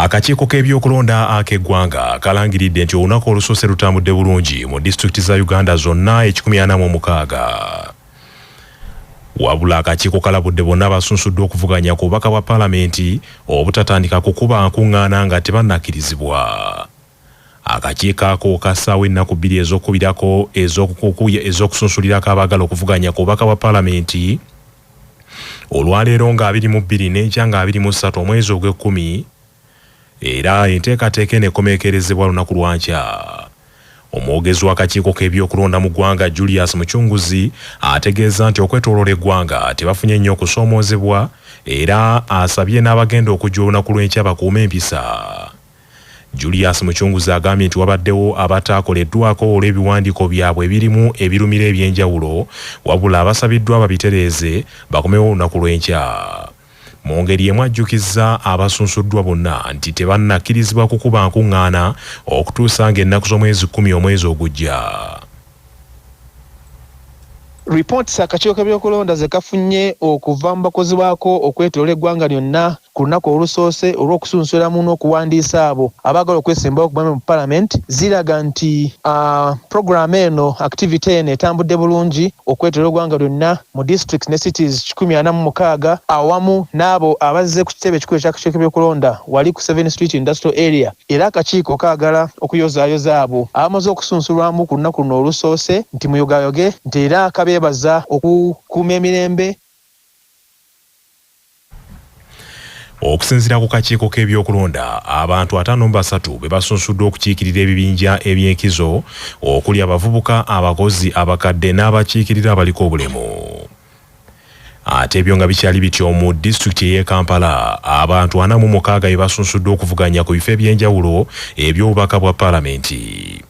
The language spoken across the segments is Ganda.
Akakiiko k'ebyokulonda ak'eggwanga kalangiridde nti olunaku olusoose lutambudde bulungi mu disitulikiti za Uganda zonna 146. Wabula akakiiko kalabudde bonna basunsuddwa okuvuganya ku bubaka bwa paalamenti obutatandika kukuba nkuŋŋaana nga tebannakkirizibwa. Akakiiko ako kassaawo ennaku 2 ez'okubirako ez'okusunsulirako abaagala okuvuganya ku bubaka bwa paalamenti olwaleero nga 22 n'enkya nga 23 omwezi ogw'ekkumi, era enteekateeka eneekomeekerezebwa lunaku lwankya. Omwogezi w'akakiiko k'ebyokulonda mu ggwanga Julius Muchunguzi ategeeza nti okwetooloola eggwanga tebafunye nnyo okusoomoozebwa, era asabye n'abagenda okujja olunaku lw'enkya bakuume empisa. Julius Muchunguzi agambye nti wabaddewo abataakoleddwako olw'ebiwandiiko byabwe ebirimu ebirumira eby'enjawulo, wabula abasabiddwa babitereeze bakomewo olunaku lw'enkya. Mu ngeri emu ajjukizza abasunsuddwa bonna nti tebannakkirizibwa kukuba nkuŋŋaana okutuusa ng'ennaku z'omwezi 10 omwezi ogujja. Reports akakiiko k'ebyokulonda ze kafunye okuva mu bakozi baako okwetooloola eggwanga lyonna ku lunaku olusoose olw'okusunsulamu n'okuwandiisa abo abaagala okwesimbawo ku bwami mu paalamenti ziraga nti puroguramu eno activity eno etambudde bulungi okwetooloola eggwanga lyonna mu districts ne cities 146 awamu n'abo abazze ku kitebe ekikulu eky'akakiiko k'ebyokulonda wali ku 7th Street Industrial Area, era akakiiko kaagala okuyozaayoza abo abamaze okusunsulwamu ku lunaku luno olusoose nti muyogayoge nti era kabeebaza okukuuma emirembe. Okusinziira ku kakiiko k'ebyokulonda, abantu 53 be basunsuddwa okukiikirira ebibinja eby'enkizo okuli abavubuka, abakozi, abakadde n'abakiikirira abaliko obulemu. Ate ebyo nga bikyali bityo mu disitulikiti y'e Kampala, abantu 46 be basunsuddwa okuvuganya ku bifo eby'enjawulo eby'obubaka bwa paalamenti.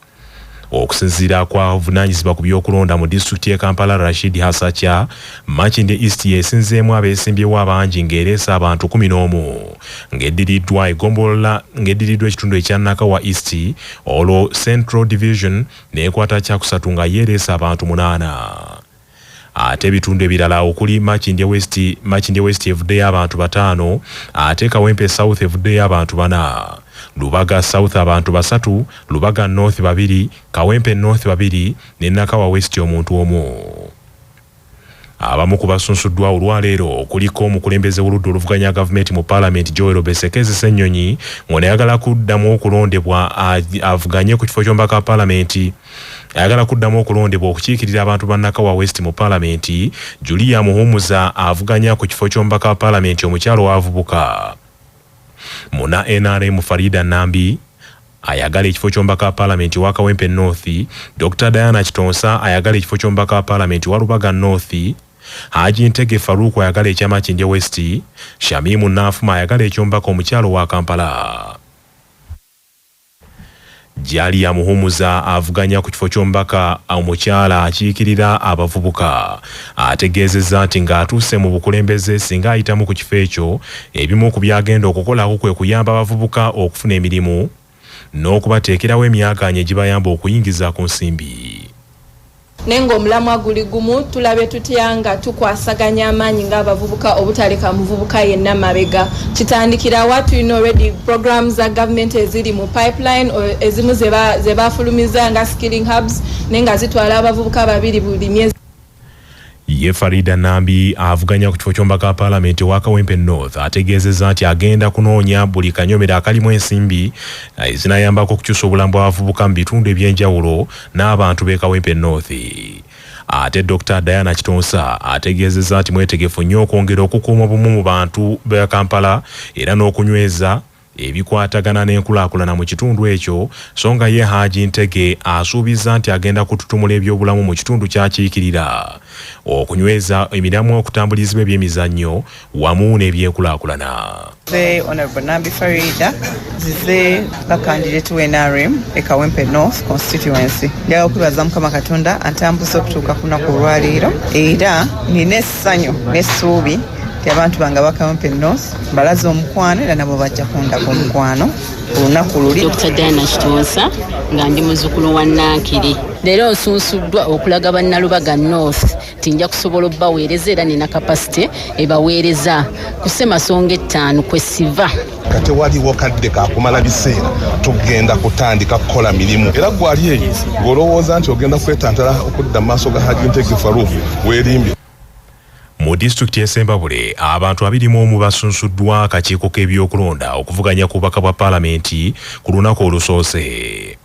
Okusinziira kwa vunaanyizibwa ku byokulonda mu disitulikiti y'e Kampala Rashid Hasacha, Makindye East yeesinzeemu abeesimbyewo abangi ng'ereese abantu 11, ng'eddiriddwa ekitundu ekya Nakawa East, olwo Central Division n'ekwata Kyakusatu nga yeereese abantu 8. Ate ebitundu ebirala okuli Makindye West evuddeyo abantu 5, ate Kawempe South evuddeyo abantu 4, Lubaga South abantu 3, Lubaga North 2, Kawempe North 2 ne Nakawa West omuntu omu. Abamu ku basunsuddwa olwaleero kuliko omukulembeze w'oludda oluvuganya gavumenti mu paalamenti Joel Besekezi Ssennyonyi ng'onayagala kuddamu okulondebwa avuganye ku kifo ky'omubaka wa paalamenti. Ayagala kuddamu okulondebwa okukiikirira abantu ba Nakawa West mu paalamenti. Julia Muhumuza avuganya ku kifo ky'omubaka wa paalamenti omukyalo w'avubuka. Muna NRM Farida Nambi ayagala ekifo ky'omubaka wa paalamenti wa Kawempe North. Dr. Diana Kitonsa ayagala ekifo ky'omubaka wa paalamenti wa Lubaga North. Haji Ntege Faruku ayagala ekya Makindye West. Shamimu Nafuma ayagala eky'omubaka omukyalo wa Kampala. Jali ya Muhumuza avuganya ku kifo ky'omubaka omukyala akiikirira abavubuka. Ategeezezza nti ng'atuuse mu bukulembeze singa ayitamu ku kifo ekyo, ebimu ku byagenda okukolako kwe kuyamba abavubuka okufuna emirimu n'okubateekerawo emyagaanya egibayamba okuyingiza ku nsimbi. Nengo omulamwa guli gumu tulabe tutya nga tukwasaganya amaanyi ng'abavubuka obutaleka muvubuka yenna mabega. Kitandikira tulina already programs za government eziri mu pipeline, ezimu ze bafulumiza nga skilling hubs nenga zitwala abavubuka 2 buli myezi. Ye Farida Nambi avuganya ku kifo ky'omubaka wa paalamenti wa Kawempe North ategeezezza nti agenda kunoonya buli kanyomero akalimu ensimbi ezinayambako okukyusa obulamu bw'abavubuka mu bitundu eby'enjawulo n'abantu b'e Kawempe North. Ate Dr. Diana Kitonsa ategeezezza nti mwetegefu nnyo okwongera okukuuma obumu mu bantu b'e Kampala era n'okunyweza ebikwatagana n'enkulaakulana mu kitundu ekyo, so nga ye Haji Ntege asuubiza nti agenda kututumula ebyobulamu mu kitundu kyakiikirira, okunyweza emiramu okutambulizibwa ebyemizannyo wamu n'ebyenkulaakulana. The Honorable Nambi Farida zize bakandidate wa NRM e Kawempe North constituency. Njagala okwebaza Mukama Katonda antambuza okutuuka ku lunaku olwaleero, era nina essanyu n'essuubi abantu banga Kawempe North balaze omukwano era nabo bajja kundako omukwano olunaku luli. Dr. Diana Kitonsa nga ndi muzzukulu wa Nankiri. Leero nsunsuddwa okulaga bannalubaga North tinja kusobola obbaweereza era nina kapasite ebaweereza ku Ssemasonga 5 kwesiva kate waliwo kadde kakumala biseera tugenda kutandika kukola mirimu era gwali eyo ng'olowooza nti ogenda kwetantala okudda mu maaso ga Hajji Ntege Farouk weerimbye. Mu disitulikiti y'Essembabule abantu 21 basunsuddwa akakiiko k'ebyokulonda okuvuganya ku bubaka bwa paalamenti ku lunaku olusoose.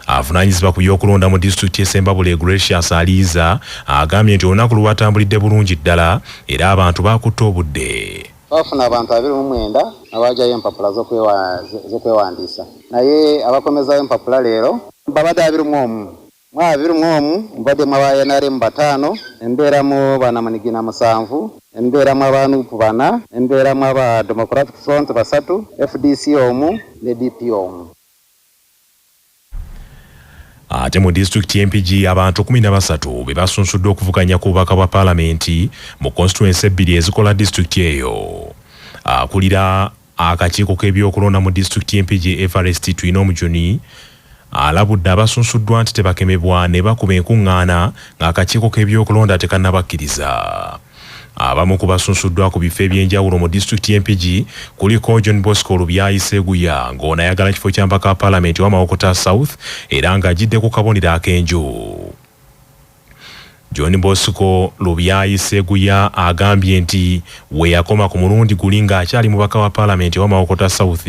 Avunaanyizibwa ku byokulonda mu disitulikiti y'Essembabule Gracious Aliza agambye nti olunaku lwatambulidde bulungi ddala era abantu bakutte obudde. Bafuna abantu 29 abajjayo empapula z'okwewandiisa naye abakomezayo empapula leero babadde 21 mbadde mwabaye NRM 5 embeeramu banamunigina 7 embeeramu abanupu 4 embeeramu aba Democratic Front 3 FDC 1 ne DP 1. Ate mu disitulikiti y'Empigi abantu 13 be basunsuddwa okuvuganya ku bubaka bwa paalamenti mu constituency 2 ezikola disitulikiti eyo. Akulira akakiiko k'ebyokulonda mu disitulikiti y'Empigi Everest Twino Mujuni alabudde abasunsuddwa nti tebakemebwa ne bakuba enkuŋŋaana ng'akakiiko k'ebyokulonda tekannabakkiriza. Abamu ku basunsuddwa ku bifo eby'enjawulo mu disitulikiti y'Empigi kuliko John Bosco Lubyayi Seguya ng'ono ayagala kifo kya mpaka paalamenti wa Mawokota South era ng'ajjidde ku kabonero ak'enju. John Bosco Lubyayi Seguya agambye nti we yakoma ku mulundi guli ng'akyali mubaka wa paalamenti wa Mawokota South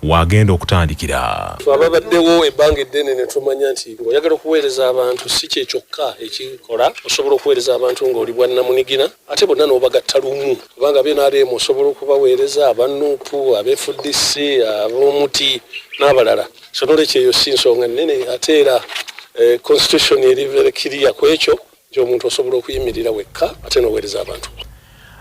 wagenda okutandikira. Twabaddewo ebbanga eddene ne tumanya nti ng'oyagala okuweereza abantu si kye kyokka ekikola osobola okuweereza abantu ng'oli bwa nnamunigina ate bonna n'obagatta lumu kubanga BNRM osobola okubaweereza abanuupu ab'FDC ab'omuti n'abalala so nolwekyo eyo si nsonga nnene ate era constitution eri very clear ku ekyo omuntu osobola okuyimirira wekka ate n'oweereza abantu.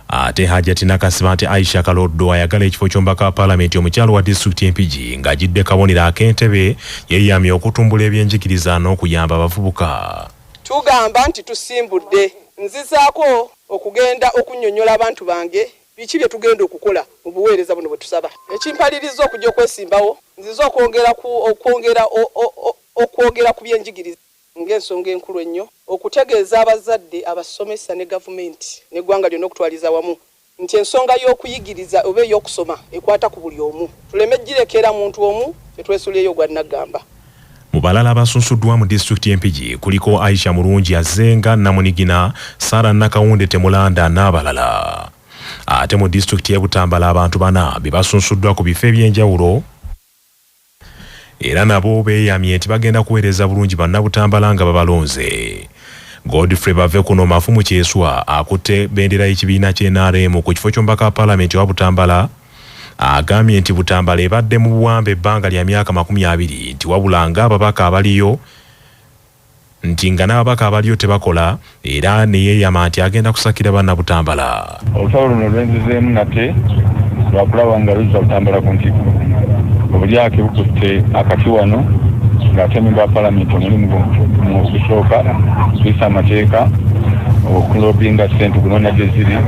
Ate Hajjati nakasiba nti Aisha Kaloddo ayagala ekifo ky'omubaka wa paalamenti omukyalo wa disitulikiti y'Empigi ng'ajjidde kabonero ak'entebe yeeyamye okutumbula ebyenjigiriza n'okuyamba abavubuka. Tugamba nti tusimbudde nzizaako okugenda okunnyonnyola abantu bange biki bye tugenda okukola mu buweereza buno bwe tusaba. Ekimpaliriza okujja okwesimbawo nziza okwogera ku byenjigiriza ng'ensonga enkulu ennyo okutegeeza abazadde abasomesa ne gavumenti n'eggwanga lyonna okutwaliza wamu nti ensonga y'okuyigiriza oba ey'okusoma ekwata ku buli omu tuleme girekera muntu omu fetwesuleyo gwa naggamba. Mu balala abasunsuddwa mu disitulikiti y'Empigi kuliko Aisha Mulungi Azenga Namunigina, Sara Nakawunde Temulanda n'abalala. Ate mu disitulikiti y'e Butambala abantu 4 be basunsuddwa ku bifo eby'enjawulo era nabo beeyamye nti bagenda kuweereza bulungi bannabutambala nga babalonze. Godfrey Bavekuno Mafumu Kyeswa akutte bendera y'ekibiina ky'NRM ku kifo ky'omubaka wa paalamenti wa Butambala agambye nti Butambala ebadde mu buwambe ebbanga lya myaka 20 nti wabula ng'ababaka abaliyo nti nga n'ababaka abaliyo tebakola era ne yeeyama nti agenda kusakira bannabutambala. Olusawo luno lwenzizeemu nate lwakulaba nga luzza Butambala ku ntikko obulyake bukutte akati wano ng'ate memba wa paalamenti omulimu mu kusooka kuyisa amateeka okulobinga ssente kunoonya gye ziri.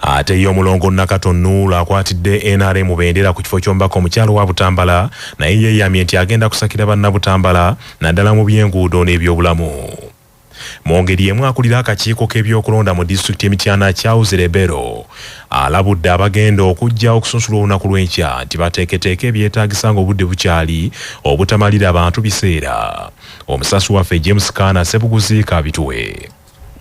Ate y'omulongo Nakato Nuula akwatidde NRM bendera ku kifo ky'omubaka omukyalo wa Butambala naye yeeyamye nti agenda kusakira bannabutambala naddala mu by'enguudo n'ebyobulamu. Mu ngeri emu akulira akakiiko k'ebyokulonda mu disitulikiti y'Emityana Charles Rebero alabudde abagenda okujja okusunsula olunaku lw'enkya nti bateeketeeke ebyetaagisa ng'obudde bukyali obutamalira abantu biseera. Omusasi waffe James Kaana Sebuguzi kabituwe.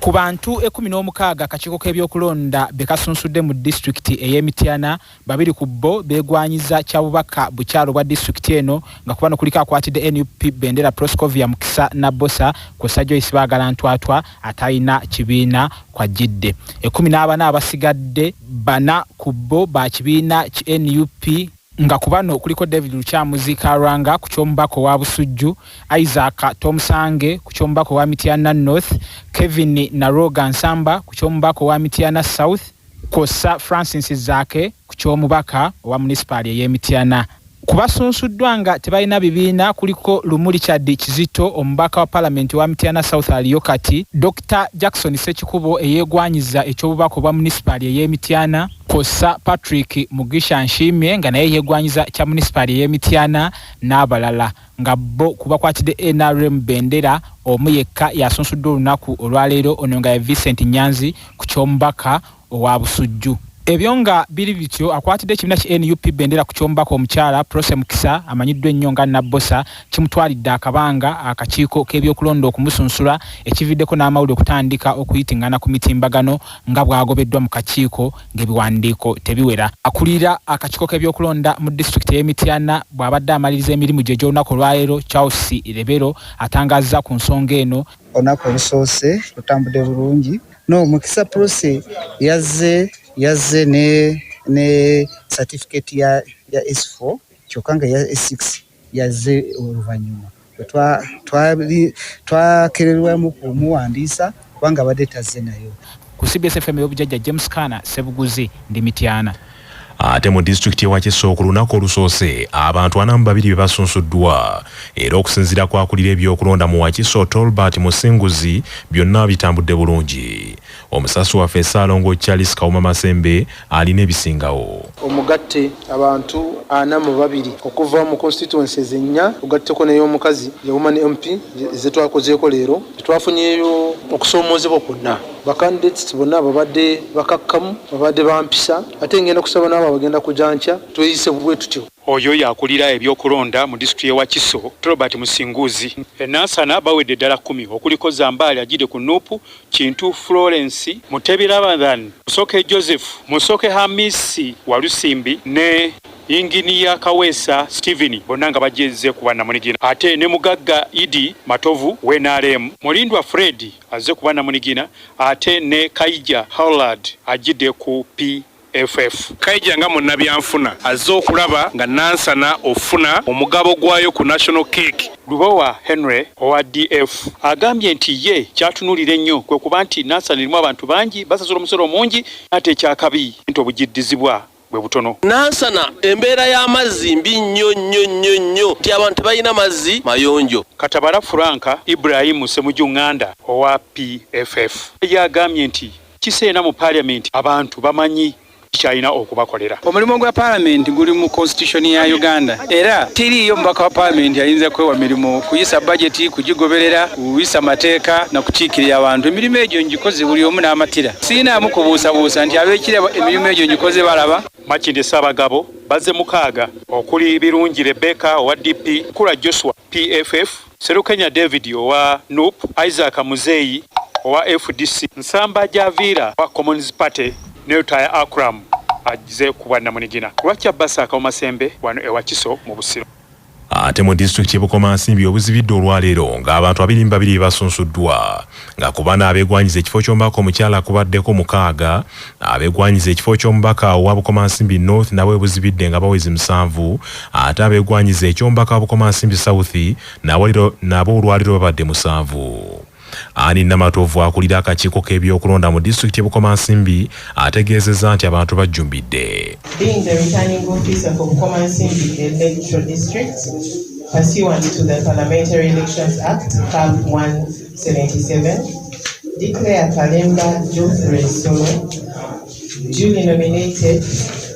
Ku bantu 16 akakiiko k'ebyokulonda bekasunsuddde mu disitulikiti ey'Emityana 2 ku bo beegwanyiza kyabubaka bukyalo bwa disitulikiti eno nga kubano kuliko akwatidde NUP Bendera Proscovia Mukisa na Bosa kw'ossa Joyce Baagala Ntwatwa atayina kibiina kwajjidde. 14 abasigadde 4 ku bo ba kibiina ki NUP nga kubano kuliko David Luchamuzi Karanga ku kyomubaka wa Busujju, Isaac Tomsange ku kyomubaka wa Mityana North, Kevin Naroga Nsamba ku kyomubaka wa Mityana South, Kosa Francis Zake ku kyomubaka wa municipal y'Emityana. Kubasunsuddwa nga tebalina bibiina kuliko Lumuli Chadi Kizito omubaka wa Parliament wa Mityana South aliyo kati, Dr. Jackson Sekikubo eyeegwanyiza ekyobubaka obwa municipal y'Emityana, Kosa Patrick Mugisha Nshimye nga naye yeegwanyiza kya municipal y'Emityana n'abalala nga bo kubakwatidde NRM Bendera omu yekka yasunsuddwa olunaku olwaleero ono nga Vincent Nyanzi ku kyomubaka owa Busujju. Ebyonga biri bityo akwatidde ekibiina ki NUP bendera ku kyombako omukyala Prose Mukisa amanyiddwa ennyo nga Nabbosa kimutwalidde akabanga akakiiko k'ebyokulonda okumusunsula ekividdeko n'amawulire okutandika okuyitingana ku mitimbagano nga bwagobeddwa mu kakiiko ng'ebiwandiiko tebiwera. Akulira akakiiko k'ebyokulonda mu disitulikiti y'Emityana bw'abadde amaliriza emirimu gye gy'olunaku olwaleero Charles Rebero atangazza ku nsonga eno. Olunaku olusoose lutambudde bulungi. No, Mukisa Prose yazze ne certificate ya S4 kyokka nga ya S6 yazze oluvannyuma twakererwamu kumuwandiisa kubanga abadde tazze nayo. Ku CBS FM y'obujjajja James Kana Sebuguzi ndi Mityana. Ate mu disitulikiti y'e Wakiso ku lunaku olusoose abantu 42 basunsuddwa era okusinziira ku akulira ebyokulonda mu Wakiso Tolbert Musinguzi byonna bitambudde bulungi. Omusasi waffe Ssaalongo Charles Kawuma Masembe alina ebisingawo. Omugatte abantu 42 okuva mu constituencies ennya ogatteko n'ey'omukazi ye woman MP ze twakozeeko leero twafunyeeyo okusoomoozebwa kwonna. Bacandidates bonna babadde bakakkamu babadde bampisa ate ngenda kusaba n'abo abagenda kujanca tweyise bwe tutyo. Oyo yakulira ebyokulonda mu disitulikiti y'e Wakiso Robert Musinguzi. Enansana bawedde ddala 10 okuliko Zambaali agide ku Nuupu, Kintu Florence, Mutebirabathan, Musoke Joseph, Musoke Hamisi Walusimbi ne Inginiya Kaweesa Steven bonna nga bajeze ku bannamunigina. Ate ne Mugagga Idi Matovu w'NRM, Mulindwa Fred azze ku bannamunigina, ate ne Kaija Howard agide ku FF. Kaija nga munnabyanfuna azze okulaba nga Nansana ofuna omugabo gwayo ku National Cake. Lubowa Henry owa DF agambye nti ye kyatunulira ennyo kwe kuba nti Nansana erimu abantu bangi basasula omusolo mungi ate ekyakabi nti obugiddizibwa bwe butono. Nansana embeera y'amazzi mbi nnyo nti abantu tebalina mazzi mayonjo. Katabala Franka Ibrahim Semujunganda owa PFF yagambye nti kiseena mu Parliament abantu bamanyi China okubakolera. Omulimu gwa Parliament guli mu Constitution ya Uganda era tiriyo mbaka wa Parliament ayinza kwewa mirimo kuyisa budget kugigoberera kuyisa mateeka na kukiikirira abantu. Emirimu egyo ngikoze buli omu n'amatira siina mukubuusabuusa nti abekire emirimu egyo ngikoze balaba. Makinde Sabagabo bazze mukaaga okuli Birungi Rebecca owa DP, Kula Joshua PFF, Serukenya David owa NUP, Isaac Muzeyi owa FDC, Nsamba Javira wa Communist Party, Neutaya Akram agize ku bannamunigina. Lwakya Basaka Omasembe wano e Wakiso mu Busiro. Ate mu disitulikiti y'e Bukomansimbi obuzibidde olwaleero ng'abantu 22 basunsuddwa nga ku bana abeegwanyiza ekifo ky'omubaka omukyala akubaddeko 6, abeegwanyiza ekifo ky'omubaka owa Bukomansimbi North nabwe buzibidde nga bawezi 7, ate abeegwanyiza eky'omubaka wa Bukomansimbi South nabo olwaleero babadde 7. Ani Namatovu akulira akakiiko k'ebyokulonda mu disitulikiti y'e Bukomansimbi ategeezezza nti abantu bajjumbidde. Being the returning officer for Bukomansimbi Electoral District, pursuant to the Parliamentary Elections Act, CAB 177, declare Kalemba Geoffrey Solo duly nominated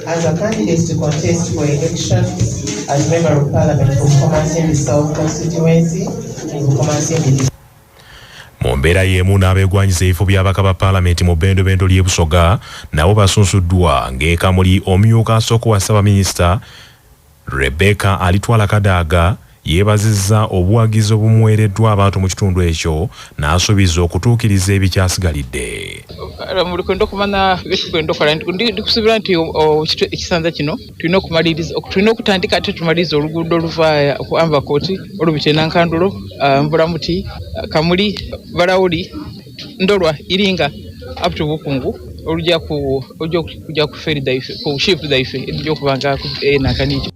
as a candidate to contest for election as Member of Parliament for Bukomansimbi South Constituency in Bukomansimbi District. Mu mbeera y'emu n'abeegwanyiza ebifo by'abaka ba Paalamenti mu Bendobendo ly'e Busoga nabo basunsuddwa ng'ekamuli omumyuka asooka wa Ssaabaminisita Rebecca Alitwala Kadaaga yeebazizza obuwagizi obumuweereddwa abantu mu kitundu ekyo n'asuubiza okutuukiriza ebikyasigalidde. Mu lukwenda okumanya byetugenda okola ndikusuubira nti ekisanza kino tulina okutandika ate tumaliriza oluguudo oluva ku Anvakoti olubita Nankandulo, Mbulamuti, Kamuli, Balawuli, Ndolwa, Iringa up to Bukungu olujja ku ferry daife ku ship daife ejja okubanga Nankanijo.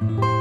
you.